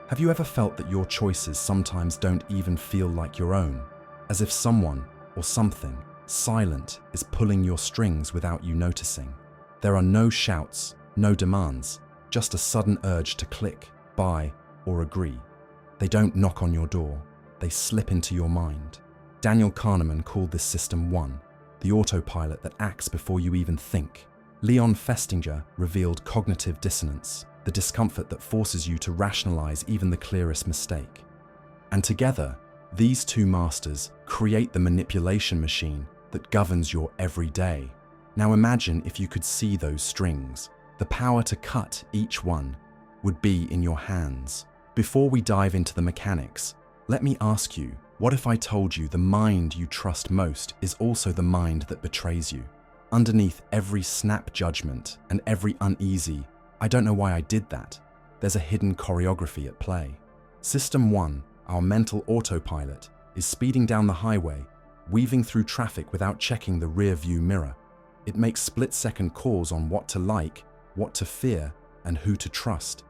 Have you ever felt that your choices sometimes don't even feel like your own, as if someone or something silent is pulling your strings without you noticing? There are no shouts, no demands, just a sudden urge to click, buy, or agree. They don't knock on your door, they slip into your mind. Daniel Kahneman called this system 1, the autopilot that acts before you even think. Leon Festinger revealed cognitive dissonance, the discomfort that forces you to rationalize even the clearest mistake. And together, these two masters create the manipulation machine that governs your everyday. Now imagine if you could see those strings. The power to cut each one would be in your hands. Before we dive into the mechanics, let me ask you, what if I told you the mind you trust most is also the mind that betrays you? Underneath every snap judgment and every uneasy, I don't know why I did that, there's a hidden choreography at play. System 1, our mental autopilot, is speeding down the highway, weaving through traffic without checking the rear-view mirror. It makes split-second calls on what to like, what to fear, and who to trust.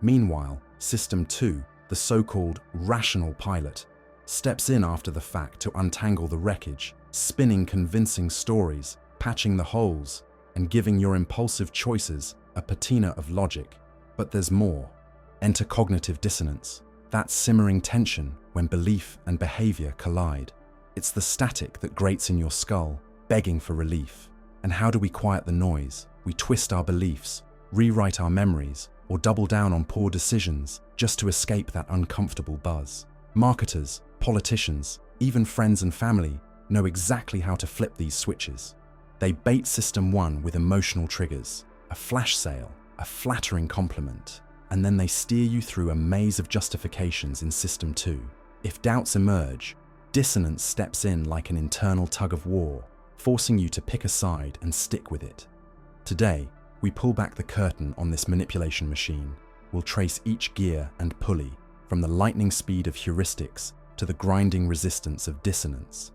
Meanwhile, System 2, the so-called rational pilot, steps in after the fact to untangle the wreckage, spinning convincing stories, patching the holes, and giving your impulsive choices a patina of logic. But there's more. Enter cognitive dissonance, that simmering tension when belief and behavior collide. It's the static that grates in your skull, begging for relief. And how do we quiet the noise? We twist our beliefs, rewrite our memories, or double down on poor decisions just to escape that uncomfortable buzz. Marketers, politicians, even friends and family know exactly how to flip these switches. They bait System 1 with emotional triggers, a flash sale, a flattering compliment, and then they steer you through a maze of justifications in System 2. If doubts emerge, dissonance steps in like an internal tug of war, forcing you to pick a side and stick with it. Today, we pull back the curtain on this manipulation machine. We'll trace each gear and pulley, from the lightning speed of heuristics to the grinding resistance of dissonance.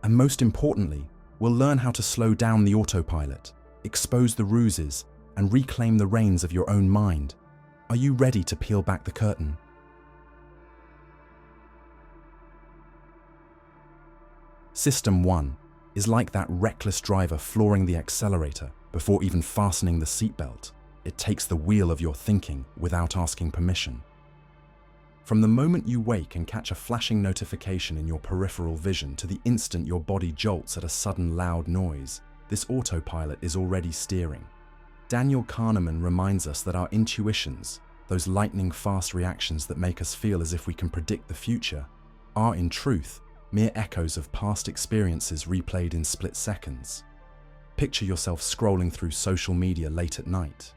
And most importantly, we'll learn how to slow down the autopilot, expose the ruses, and reclaim the reins of your own mind. Are you ready to peel back the curtain? System 1 is like that reckless driver flooring the accelerator before even fastening the seatbelt. It takes the wheel of your thinking without asking permission. From the moment you wake and catch a flashing notification in your peripheral vision to the instant your body jolts at a sudden loud noise, this autopilot is already steering. Daniel Kahneman reminds us that our intuitions, those lightning-fast reactions that make us feel as if we can predict the future, are in truth mere echoes of past experiences replayed in split seconds. Picture yourself scrolling through social media late at night.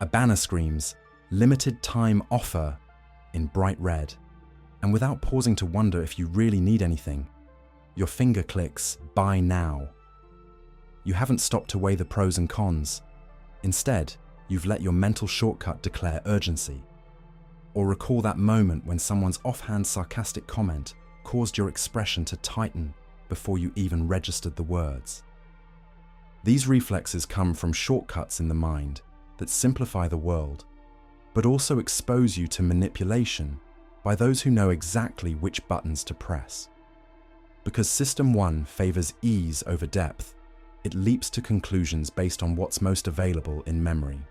A banner screams, "Limited time offer," in bright red, and without pausing to wonder if you really need anything, your finger clicks, "Buy now." You haven't stopped to weigh the pros and cons. Instead, you've let your mental shortcut declare urgency. Or recall that moment when someone's offhand sarcastic comment caused your expression to tighten before you even registered the words. These reflexes come from shortcuts in the mind that simplify the world, but also expose you to manipulation by those who know exactly which buttons to press. Because System 1 favors ease over depth, it leaps to conclusions based on what's most available in memory.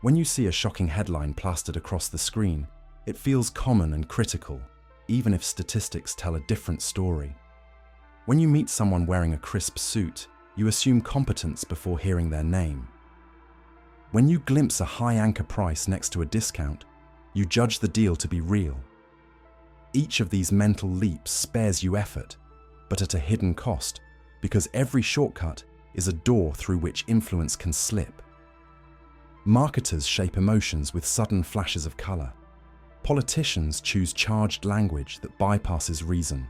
When you see a shocking headline plastered across the screen, it feels common and critical, even if statistics tell a different story. When you meet someone wearing a crisp suit, you assume competence before hearing their name. When you glimpse a high anchor price next to a discount, you judge the deal to be real. Each of these mental leaps spares you effort, but at a hidden cost, because every shortcut is a door through which influence can slip. Marketers shape emotions with sudden flashes of color. Politicians choose charged language that bypasses reason.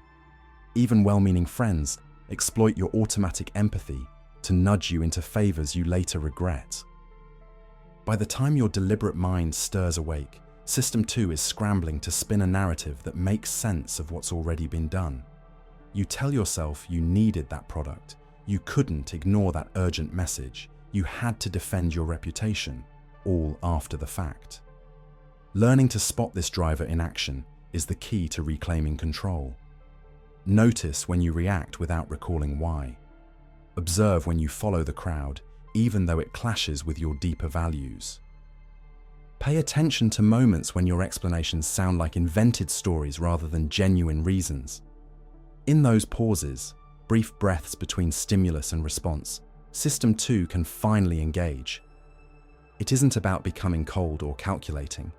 Even well-meaning friends exploit your automatic empathy to nudge you into favors you later regret. By the time your deliberate mind stirs awake, System 2 is scrambling to spin a narrative that makes sense of what's already been done. You tell yourself you needed that product. You couldn't ignore that urgent message. You had to defend your reputation, all after the fact. Learning to spot this driver in action is the key to reclaiming control. Notice when you react without recalling why. Observe when you follow the crowd, even though it clashes with your deeper values. Pay attention to moments when your explanations sound like invented stories rather than genuine reasons. In those pauses, brief breaths between stimulus and response, System 2 can finally engage. It isn't about becoming cold or calculating.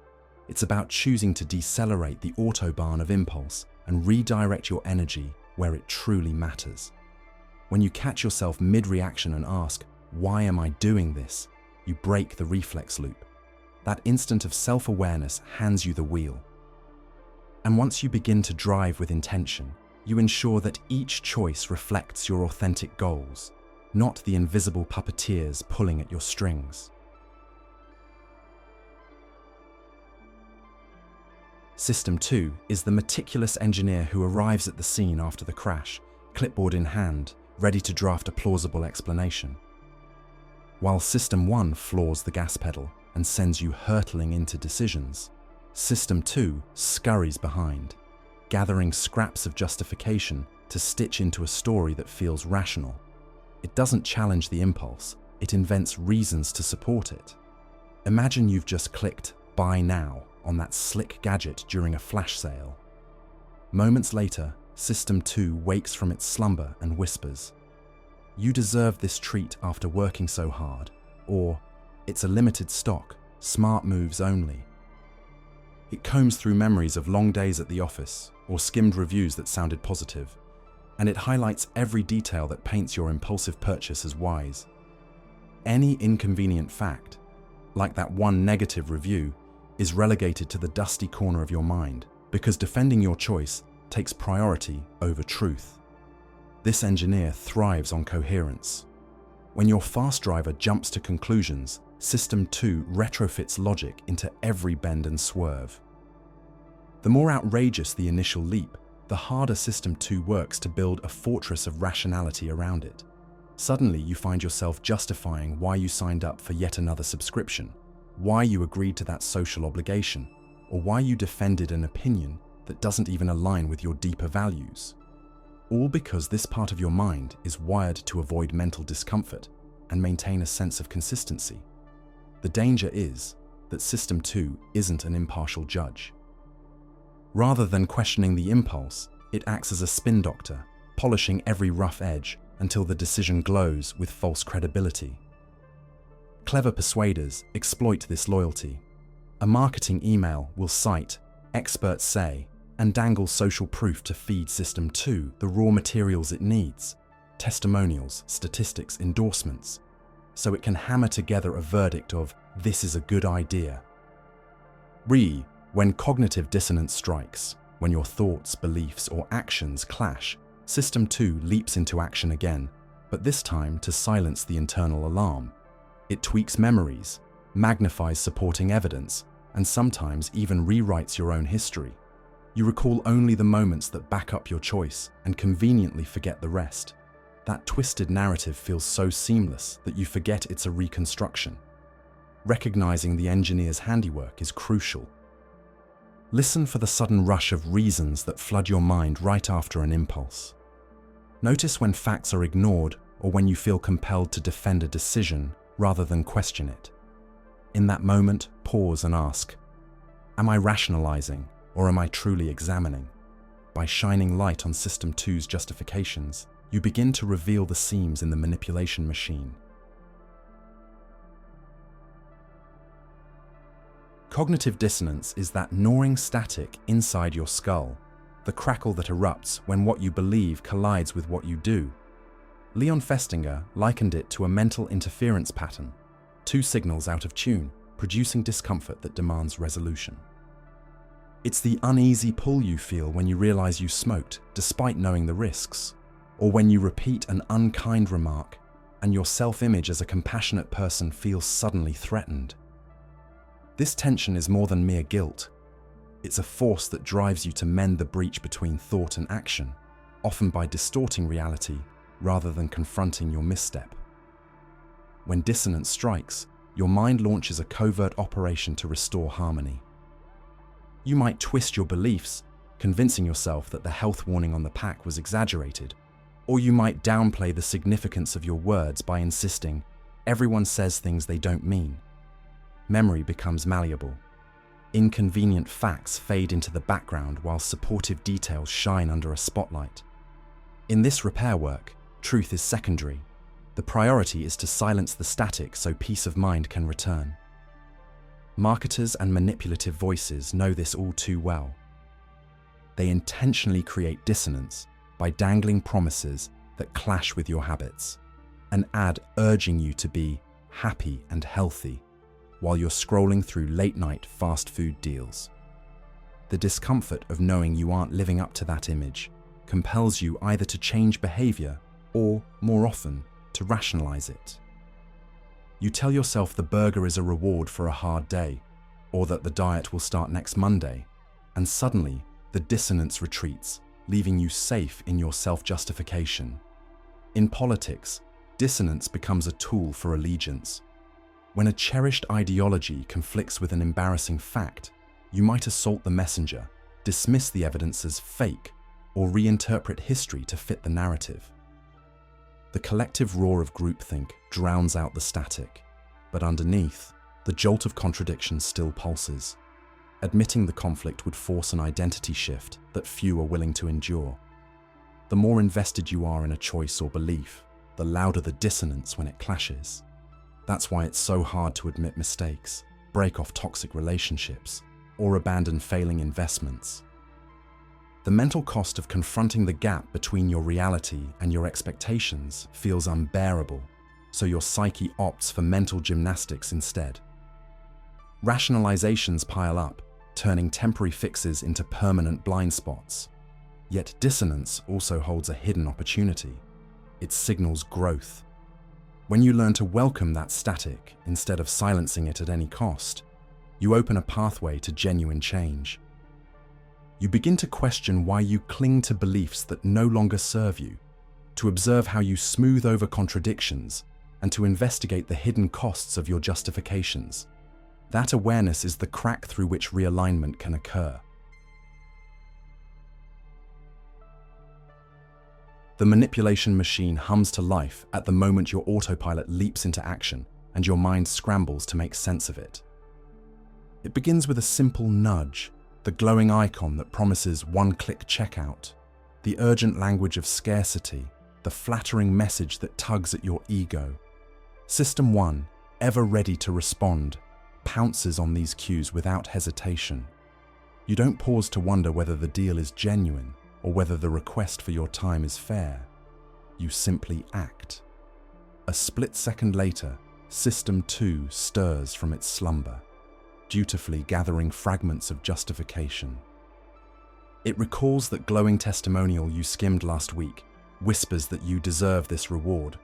It's about choosing to decelerate the autobahn of impulse and redirect your energy where it truly matters. When you catch yourself mid-reaction and ask, "Why am I doing this?" you break the reflex loop. That instant of self-awareness hands you the wheel. And once you begin to drive with intention, you ensure that each choice reflects your authentic goals, not the invisible puppeteers pulling at your strings. System 2 is the meticulous engineer who arrives at the scene after the crash, clipboard in hand, ready to draft a plausible explanation. While System 1 floors the gas pedal and sends you hurtling into decisions, System 2 scurries behind, gathering scraps of justification to stitch into a story that feels rational. It doesn't challenge the impulse, it invents reasons to support it. Imagine you've just clicked "Buy Now" on that slick gadget during a flash sale. Moments later, System 2 wakes from its slumber and whispers, "You deserve this treat after working so hard," or "It's a limited stock, smart moves only." It combs through memories of long days at the office or skimmed reviews that sounded positive, and it highlights every detail that paints your impulsive purchase as wise. Any inconvenient fact, like that one negative review, is relegated to the dusty corner of your mind because defending your choice takes priority over truth. This engineer thrives on coherence. When your fast driver jumps to conclusions, System 2 retrofits logic into every bend and swerve. The more outrageous the initial leap, the harder System 2 works to build a fortress of rationality around it. Suddenly, you find yourself justifying why you signed up for yet another subscription, why you agreed to that social obligation, or why you defended an opinion that doesn't even align with your deeper values. All because this part of your mind is wired to avoid mental discomfort and maintain a sense of consistency. The danger is that System 2 isn't an impartial judge. Rather than questioning the impulse, it acts as a spin doctor, polishing every rough edge until the decision glows with false credibility. Clever persuaders exploit this loyalty. A marketing email will cite "experts say" and dangle social proof to feed System 2 the raw materials it needs, testimonials, statistics, endorsements, so it can hammer together a verdict of "this is a good idea." When cognitive dissonance strikes, when your thoughts, beliefs, or actions clash, System 2 leaps into action again, but this time to silence the internal alarm. It tweaks memories, magnifies supporting evidence, and sometimes even rewrites your own history. You recall only the moments that back up your choice and conveniently forget the rest. That twisted narrative feels so seamless that you forget it's a reconstruction. Recognizing the engineer's handiwork is crucial. Listen for the sudden rush of reasons that flood your mind right after an impulse. Notice when facts are ignored or when you feel compelled to defend a decision rather than question it. In that moment, pause and ask, "Am I rationalizing or am I truly examining?" By shining light on System 2's justifications, you begin to reveal the seams in the manipulation machine. Cognitive dissonance is that gnawing static inside your skull, the crackle that erupts when what you believe collides with what you do. Leon Festinger likened it to a mental interference pattern, two signals out of tune, producing discomfort that demands resolution. It's the uneasy pull you feel when you realize you smoked despite knowing the risks, or when you repeat an unkind remark and your self-image as a compassionate person feels suddenly threatened. This tension is more than mere guilt. It's a force that drives you to mend the breach between thought and action, often by distorting reality rather than confronting your misstep. When dissonance strikes, your mind launches a covert operation to restore harmony. You might twist your beliefs, convincing yourself that the health warning on the pack was exaggerated, or you might downplay the significance of your words by insisting everyone says things they don't mean. Memory becomes malleable. Inconvenient facts fade into the background while supportive details shine under a spotlight. In this repair work, truth is secondary. The priority is to silence the static so peace of mind can return. Marketers and manipulative voices know this all too well. They intentionally create dissonance by dangling promises that clash with your habits, an ad urging you to be happy and healthy while you're scrolling through late-night fast food deals. The discomfort of knowing you aren't living up to that image compels you either to change behavior or, more often, to rationalize it. You tell yourself the burger is a reward for a hard day, or that the diet will start next Monday, and suddenly the dissonance retreats, leaving you safe in your self-justification. In politics, dissonance becomes a tool for allegiance. When a cherished ideology conflicts with an embarrassing fact, you might assault the messenger, dismiss the evidence as fake, or reinterpret history to fit the narrative. The collective roar of groupthink drowns out the static, but underneath, the jolt of contradiction still pulses. Admitting the conflict would force an identity shift that few are willing to endure. The more invested you are in a choice or belief, the louder the dissonance when it clashes. That's why it's so hard to admit mistakes, break off toxic relationships, or abandon failing investments. The mental cost of confronting the gap between your reality and your expectations feels unbearable, so your psyche opts for mental gymnastics instead. Rationalizations pile up, turning temporary fixes into permanent blind spots. Yet dissonance also holds a hidden opportunity. It signals growth. When you learn to welcome that static instead of silencing it at any cost, you open a pathway to genuine change. You begin to question why you cling to beliefs that no longer serve you, to observe how you smooth over contradictions, and to investigate the hidden costs of your justifications. That awareness is the crack through which realignment can occur. The manipulation machine hums to life at the moment your autopilot leaps into action and your mind scrambles to make sense of it. It begins with a simple nudge, the glowing icon that promises one-click checkout, the urgent language of scarcity, the flattering message that tugs at your ego. System 1, ever ready to respond, pounces on these cues without hesitation. You don't pause to wonder whether the deal is genuine or whether the request for your time is fair. You simply act. A split second later, System 2 stirs from its slumber, dutifully gathering fragments of justification. It recalls that glowing testimonial you skimmed last week, whispers that you deserve this reward,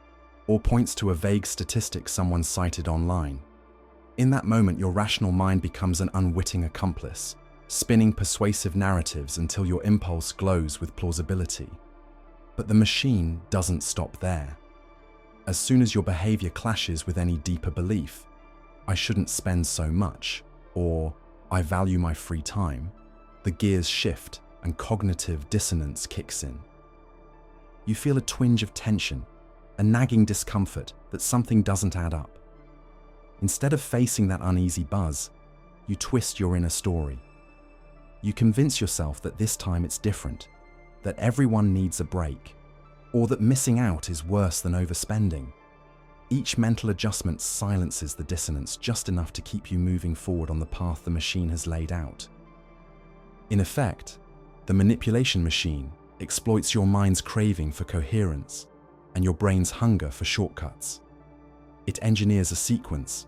or points to a vague statistic someone cited online. In that moment, your rational mind becomes an unwitting accomplice, spinning persuasive narratives until your impulse glows with plausibility. But the machine doesn't stop there. As soon as your behavior clashes with any deeper belief, I shouldn't spend so much, or I value my free time, the gears shift and cognitive dissonance kicks in. You feel a twinge of tension, a nagging discomfort that something doesn't add up. Instead of facing that uneasy buzz, you twist your inner story. You convince yourself that this time it's different, that everyone needs a break, or that missing out is worse than overspending. Each mental adjustment silences the dissonance just enough to keep you moving forward on the path the machine has laid out. In effect, the manipulation machine exploits your mind's craving for coherence and your brain's hunger for shortcuts. It engineers a sequence,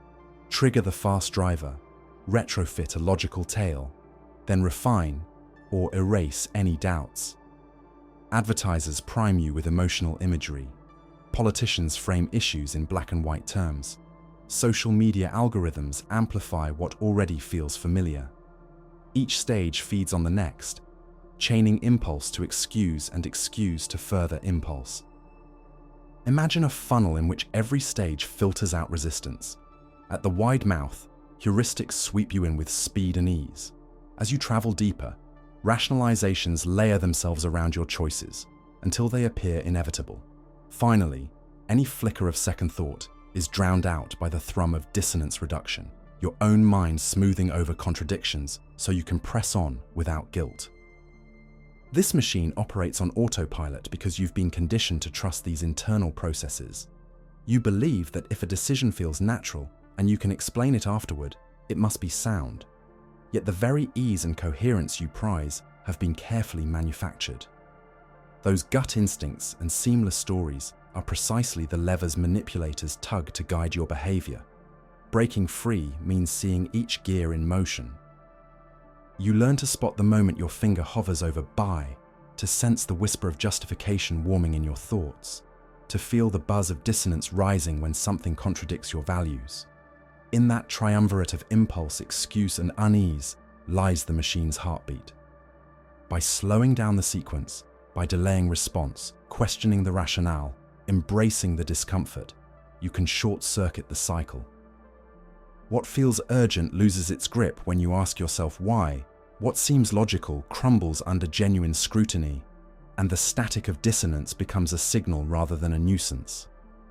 trigger the fast driver, retrofit a logical tail, then refine or erase any doubts. Advertisers prime you with emotional imagery. Politicians frame issues in black and white terms. Social media algorithms amplify what already feels familiar. Each stage feeds on the next, chaining impulse to excuse and excuse to further impulse. Imagine a funnel in which every stage filters out resistance. At the wide mouth, heuristics sweep you in with speed and ease. As you travel deeper, rationalizations layer themselves around your choices until they appear inevitable. Finally, any flicker of second thought is drowned out by the thrum of dissonance reduction, your own mind smoothing over contradictions so you can press on without guilt. This machine operates on autopilot because you've been conditioned to trust these internal processes. You believe that if a decision feels natural and you can explain it afterward, it must be sound. Yet the very ease and coherence you prize have been carefully manufactured. Those gut instincts and seamless stories are precisely the levers manipulators tug to guide your behavior. Breaking free means seeing each gear in motion. You learn to spot the moment your finger hovers over buy, to sense the whisper of justification warming in your thoughts, to feel the buzz of dissonance rising when something contradicts your values. In that triumvirate of impulse, excuse, and unease lies the machine's heartbeat. By slowing down the sequence, by delaying response, questioning the rationale, embracing the discomfort, you can short-circuit the cycle. What feels urgent loses its grip when you ask yourself why. What seems logical crumbles under genuine scrutiny, and the static of dissonance becomes a signal rather than a nuisance.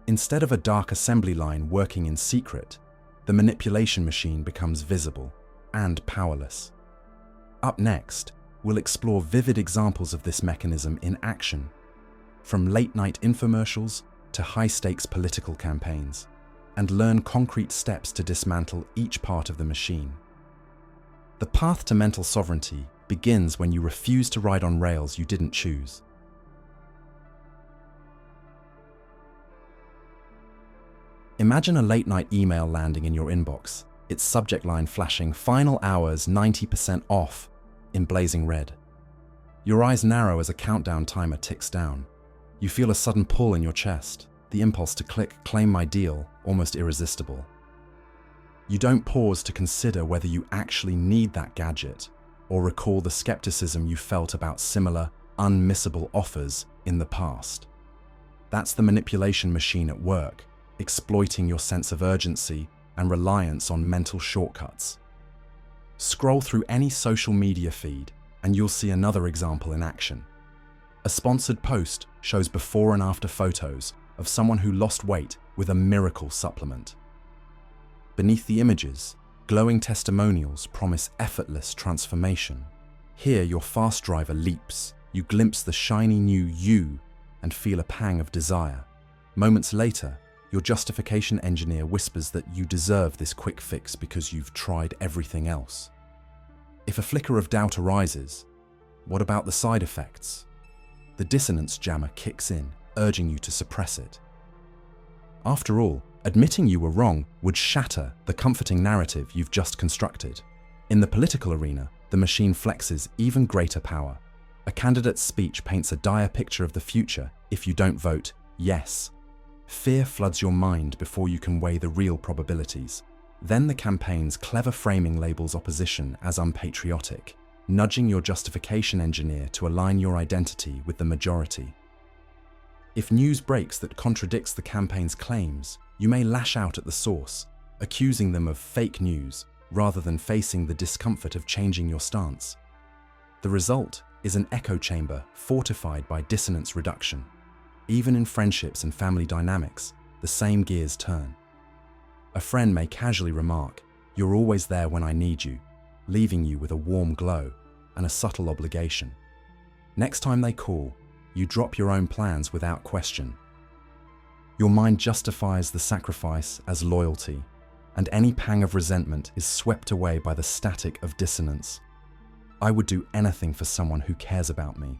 Instead of a dark assembly line working in secret, the manipulation machine becomes visible and powerless. Up next, we'll explore vivid examples of this mechanism in action, from late-night infomercials to high-stakes political campaigns, and learn concrete steps to dismantle each part of the machine. The path to mental sovereignty begins when you refuse to ride on rails you didn't choose. Imagine a late-night email landing in your inbox, its subject line flashing "Final hours 90% off" in blazing red. Your eyes narrow as a countdown timer ticks down. You feel a sudden pull in your chest, the impulse to click "Claim my deal" almost irresistible. You don't pause to consider whether you actually need that gadget or recall the skepticism you felt about similar, unmissable offers in the past. That's the manipulation machine at work, exploiting your sense of urgency and reliance on mental shortcuts. Scroll through any social media feed and you'll see another example in action. A sponsored post shows before and after photos of someone who lost weight with a miracle supplement. Beneath the images, glowing testimonials promise effortless transformation. Here, your fast driver leaps, you glimpse the shiny new you and feel a pang of desire. Moments later, your justification engineer whispers that you deserve this quick fix because you've tried everything else. If a flicker of doubt arises, what about the side effects? The dissonance jammer kicks in, urging you to suppress it. After all, admitting you were wrong would shatter the comforting narrative you've just constructed. In the political arena, the machine flexes even greater power. A candidate's speech paints a dire picture of the future if you don't vote yes. Fear floods your mind before you can weigh the real probabilities. Then the campaign's clever framing labels opposition as unpatriotic, nudging your justification engineer to align your identity with the majority. If news breaks that contradicts the campaign's claims, you may lash out at the source, accusing them of fake news rather than facing the discomfort of changing your stance. The result is an echo chamber fortified by dissonance reduction. Even in friendships and family dynamics, the same gears turn. A friend may casually remark, "You're always there when I need you," leaving you with a warm glow and a subtle obligation. Next time they call, you drop your own plans without question. Your mind justifies the sacrifice as loyalty, and any pang of resentment is swept away by the static of dissonance. I would do anything for someone who cares about me.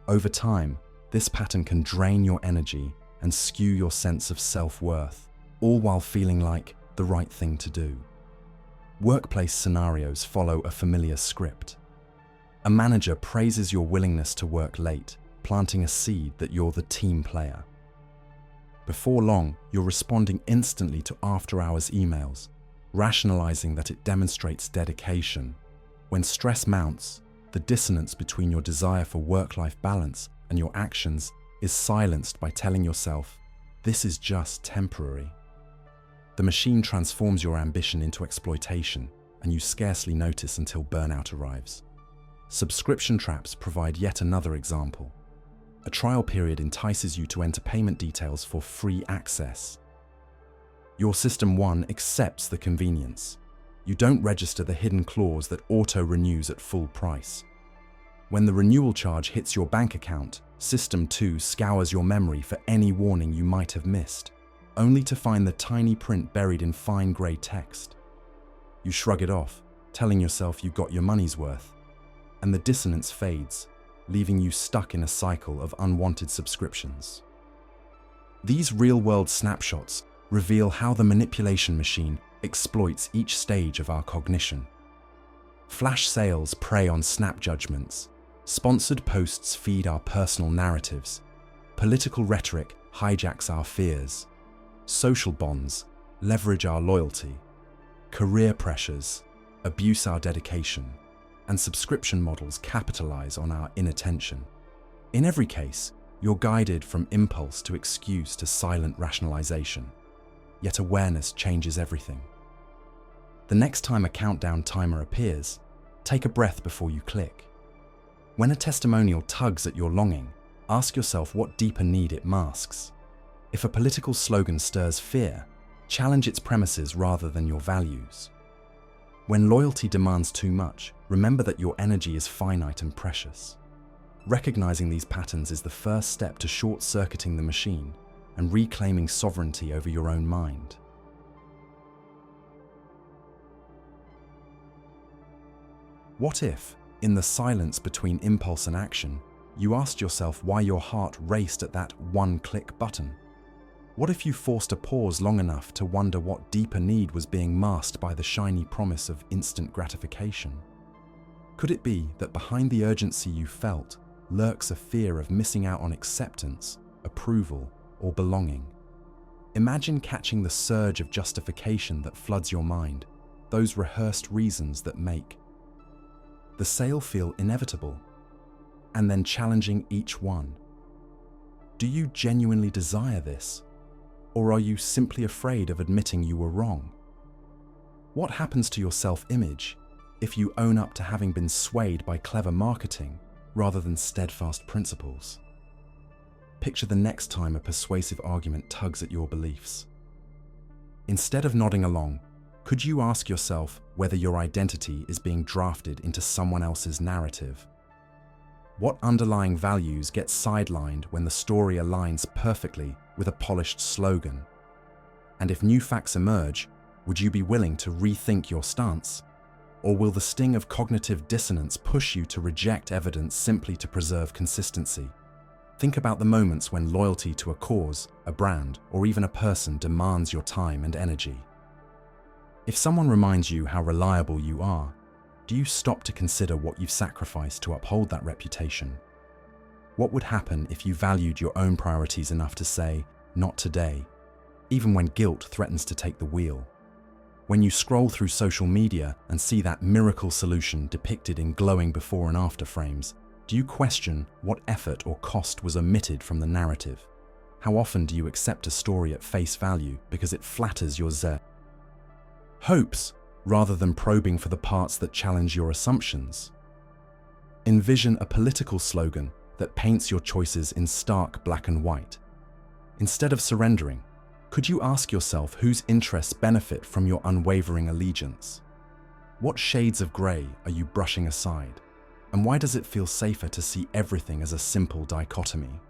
Over time, this pattern can drain your energy and skew your sense of self-worth, all while feeling like the right thing to do. Workplace scenarios follow a familiar script. A manager praises your willingness to work late, planting a seed that you're the team player. Before long, you're responding instantly to after-hours emails, rationalizing that it demonstrates dedication. When stress mounts, the dissonance between your desire for work-life balance and your actions is silenced by telling yourself, "This is just temporary." The machine transforms your ambition into exploitation, and you scarcely notice until burnout arrives. Subscription traps provide yet another example. A trial period entices you to enter payment details for free access. Your System 1 accepts the convenience. You don't register the hidden clause that auto-renews at full price. When the renewal charge hits your bank account, System 2 scours your memory for any warning you might have missed, only to find the tiny print buried in fine grey text. You shrug it off, telling yourself you got your money's worth, and the dissonance fades, leaving you stuck in a cycle of unwanted subscriptions. These real-world snapshots reveal how the manipulation machine exploits each stage of our cognition. Flash sales prey on snap judgments, sponsored posts feed our personal narratives, political rhetoric hijacks our fears, social bonds leverage our loyalty, career pressures abuse our dedication, and subscription models capitalize on our inattention. In every case, you're guided from impulse to excuse to silent rationalization, yet awareness changes everything. The next time a countdown timer appears, take a breath before you click. When a testimonial tugs at your longing, ask yourself what deeper need it masks. If a political slogan stirs fear, challenge its premises rather than your values. When loyalty demands too much, remember that your energy is finite and precious. Recognizing these patterns is the first step to short-circuiting the machine and reclaiming sovereignty over your own mind. What if, in the silence between impulse and action, you asked yourself why your heart raced at that one-click button? What if you forced a pause long enough to wonder what deeper need was being masked by the shiny promise of instant gratification? Could it be that behind the urgency you felt lurks a fear of missing out on acceptance, approval, or belonging? Imagine catching the surge of justification that floods your mind, those rehearsed reasons that make the sale feel inevitable, and then challenging each one. Do you genuinely desire this? Or are you simply afraid of admitting you were wrong? What happens to your self-image if you own up to having been swayed by clever marketing rather than steadfast principles? Picture the next time a persuasive argument tugs at your beliefs. Instead of nodding along, could you ask yourself whether your identity is being drafted into someone else's narrative? What underlying values get sidelined when the story aligns perfectly with a polished slogan? And if new facts emerge, would you be willing to rethink your stance? Or will the sting of cognitive dissonance push you to reject evidence simply to preserve consistency? Think about the moments when loyalty to a cause, a brand, or even a person demands your time and energy. If someone reminds you how reliable you are, do you stop to consider what you've sacrificed to uphold that reputation? What would happen if you valued your own priorities enough to say, "Not today," even when guilt threatens to take the wheel? When you scroll through social media and see that miracle solution depicted in glowing before and after frames, do you question what effort or cost was omitted from the narrative? How often do you accept a story at face value because it flatters your hopes, rather than probing for the parts that challenge your assumptions? Envision a political slogan that paints your choices in stark black and white. Instead of surrendering, could you ask yourself whose interests benefit from your unwavering allegiance? What shades of grey are you brushing aside? And why does it feel safer to see everything as a simple dichotomy?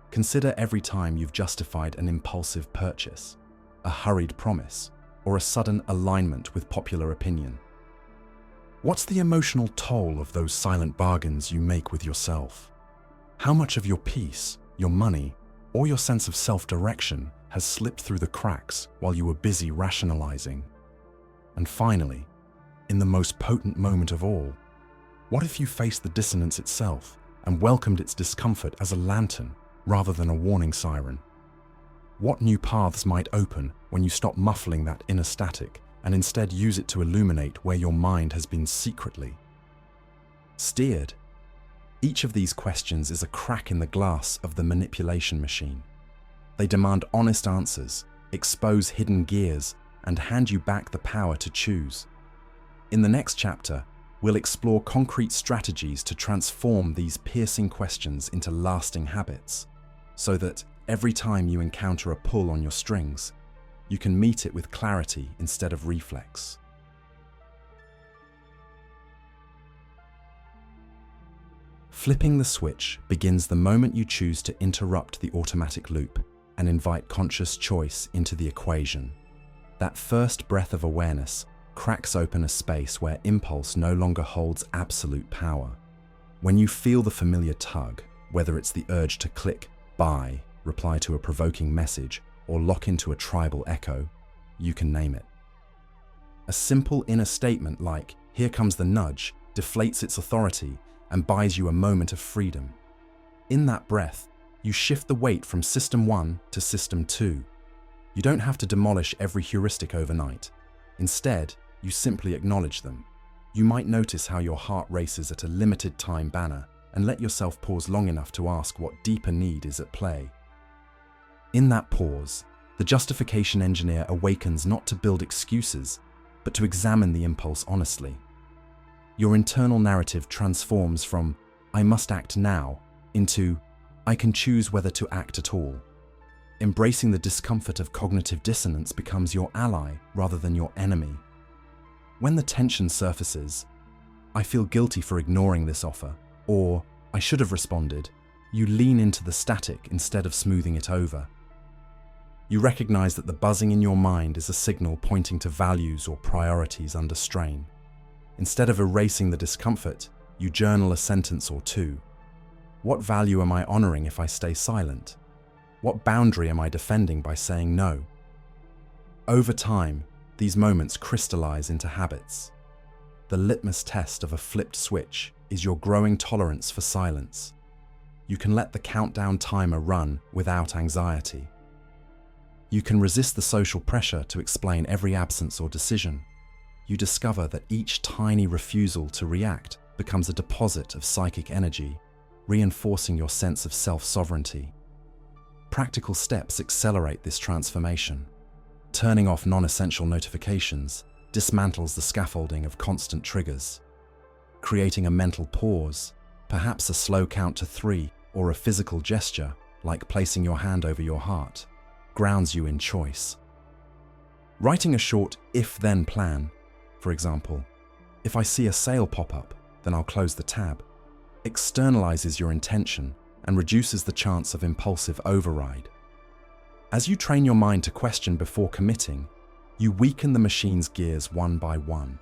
Consider every time you've justified an impulsive purchase, a hurried promise, or a sudden alignment with popular opinion. What's the emotional toll of those silent bargains you make with yourself? How much of your peace, your money, or your sense of self-direction has slipped through the cracks while you were busy rationalizing? And finally, in the most potent moment of all, what if you faced the dissonance itself and welcomed its discomfort as a lantern rather than a warning siren? What new paths might open when you stop muffling that inner static and instead use it to illuminate where your mind has been secretly steered? Each of these questions is a crack in the glass of the manipulation machine. They demand honest answers, expose hidden gears, and hand you back the power to choose. In the next chapter, we'll explore concrete strategies to transform these piercing questions into lasting habits, so that every time you encounter a pull on your strings, you can meet it with clarity instead of reflex. Flipping the switch begins the moment you choose to interrupt the automatic loop and invite conscious choice into the equation. That first breath of awareness cracks open a space where impulse no longer holds absolute power. When you feel the familiar tug, whether it's the urge to click buy, reply to a provoking message, or lock into a tribal echo, you can name it. A simple inner statement like, "Here comes the nudge," deflates its authority and buys you a moment of freedom. In that breath, you shift the weight from System 1 to System 2. You don't have to demolish every heuristic overnight. Instead, you simply acknowledge them. You might notice how your heart races at a limited time banner and let yourself pause long enough to ask what deeper need is at play. In that pause, the justification engineer awakens not to build excuses, but to examine the impulse honestly. Your internal narrative transforms from "I must act now" into "I can choose whether to act at all." Embracing the discomfort of cognitive dissonance becomes your ally rather than your enemy. When the tension surfaces, "I feel guilty for ignoring this offer," or "I should have responded," you lean into the static instead of smoothing it over. You recognize that the buzzing in your mind is a signal pointing to values or priorities under strain. Instead of erasing the discomfort, you journal a sentence or two. What value am I honoring if I stay silent? What boundary am I defending by saying no? Over time, these moments crystallize into habits. The litmus test of a flipped switch is your growing tolerance for silence. You can let the countdown timer run without anxiety. You can resist the social pressure to explain every absence or decision. You discover that each tiny refusal to react becomes a deposit of psychic energy, reinforcing your sense of self-sovereignty. Practical steps accelerate this transformation. Turning off non-essential notifications dismantles the scaffolding of constant triggers. Creating a mental pause, perhaps a slow count to 3 or a physical gesture, like placing your hand over your heart, grounds you in choice. Writing a short if-then plan, for example, "If I see a sale pop up, then I'll close the tab," externalizes your intention and reduces the chance of impulsive override. As you train your mind to question before committing, you weaken the machine's gears one by one.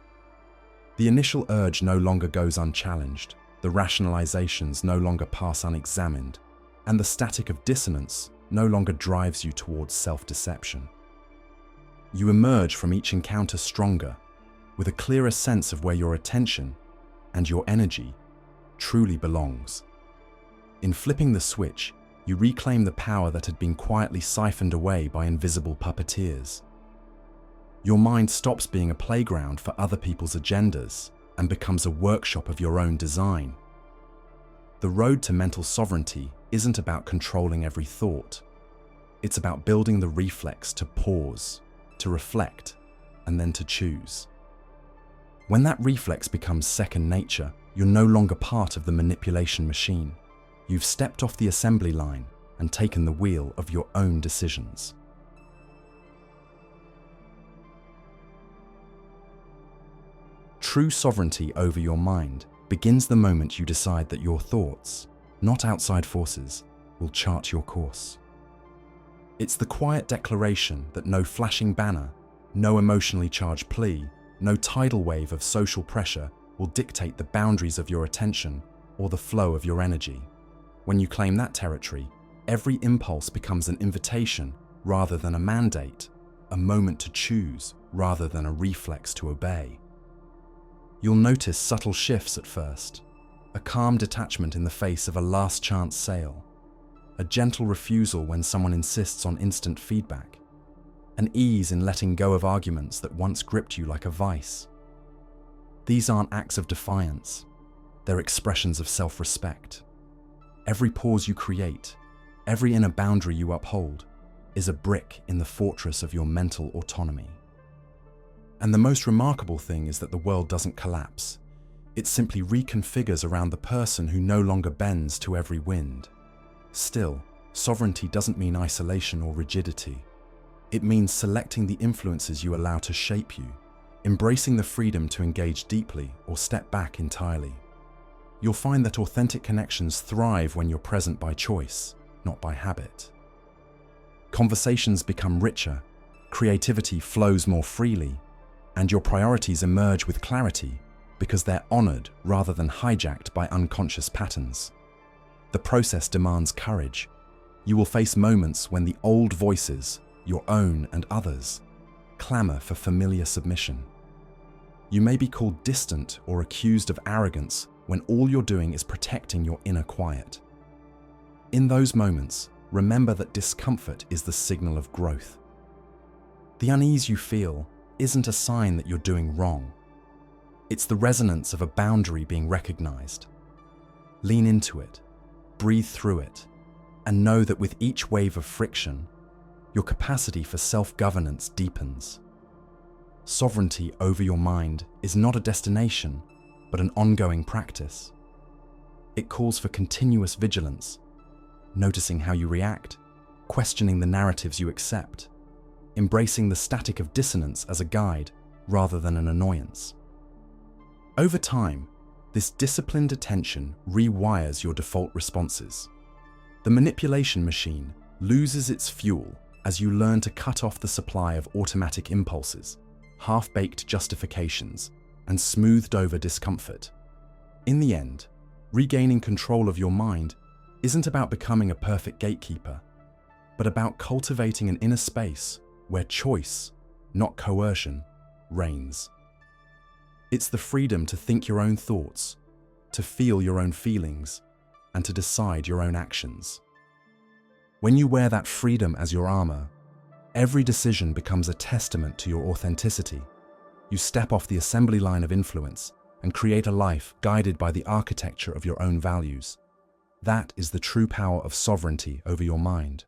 The initial urge no longer goes unchallenged, the rationalizations no longer pass unexamined, and the static of dissonance no longer drives you towards self-deception. You emerge from each encounter stronger, with a clearer sense of where your attention and your energy truly belongs. In flipping the switch, you reclaim the power that had been quietly siphoned away by invisible puppeteers. Your mind stops being a playground for other people's agendas and becomes a workshop of your own design. The road to mental sovereignty isn't about controlling every thought. It's about building the reflex to pause, to reflect, and then to choose. When that reflex becomes second nature, you're no longer part of the manipulation machine. You've stepped off the assembly line and taken the wheel of your own decisions. True sovereignty over your mind begins the moment you decide that your thoughts, not outside forces, will chart your course. It's the quiet declaration that no flashing banner, no emotionally charged plea, no tidal wave of social pressure will dictate the boundaries of your attention or the flow of your energy. When you claim that territory, every impulse becomes an invitation rather than a mandate, a moment to choose rather than a reflex to obey. You'll notice subtle shifts at first, a calm detachment in the face of a last chance sale, a gentle refusal when someone insists on instant feedback, an ease in letting go of arguments that once gripped you like a vice. These aren't acts of defiance, they're expressions of self-respect. Every pause you create, every inner boundary you uphold, is a brick in the fortress of your mental autonomy. And the most remarkable thing is that the world doesn't collapse. It simply reconfigures around the person who no longer bends to every wind. Still, sovereignty doesn't mean isolation or rigidity. It means selecting the influences you allow to shape you, embracing the freedom to engage deeply or step back entirely. You'll find that authentic connections thrive when you're present by choice, not by habit. Conversations become richer, creativity flows more freely, and your priorities emerge with clarity because they're honored rather than hijacked by unconscious patterns. The process demands courage. You will face moments when the old voices, your own and others, clamor for familiar submission. You may be called distant or accused of arrogance when all you're doing is protecting your inner quiet. In those moments, remember that discomfort is the signal of growth. The unease you feel isn't a sign that you're doing wrong. It's the resonance of a boundary being recognized. Lean into it, breathe through it, and know that with each wave of friction, your capacity for self-governance deepens. Sovereignty over your mind is not a destination, but an ongoing practice. It calls for continuous vigilance, noticing how you react, questioning the narratives you accept, embracing the static of dissonance as a guide rather than an annoyance. Over time, this disciplined attention rewires your default responses. The manipulation machine loses its fuel as you learn to cut off the supply of automatic impulses, half-baked justifications, and smoothed-over discomfort. In the end, regaining control of your mind isn't about becoming a perfect gatekeeper, but about cultivating an inner space where choice, not coercion, reigns. It's the freedom to think your own thoughts, to feel your own feelings, and to decide your own actions. When you wear that freedom as your armor, every decision becomes a testament to your authenticity. You step off the assembly line of influence and create a life guided by the architecture of your own values. That is the true power of sovereignty over your mind.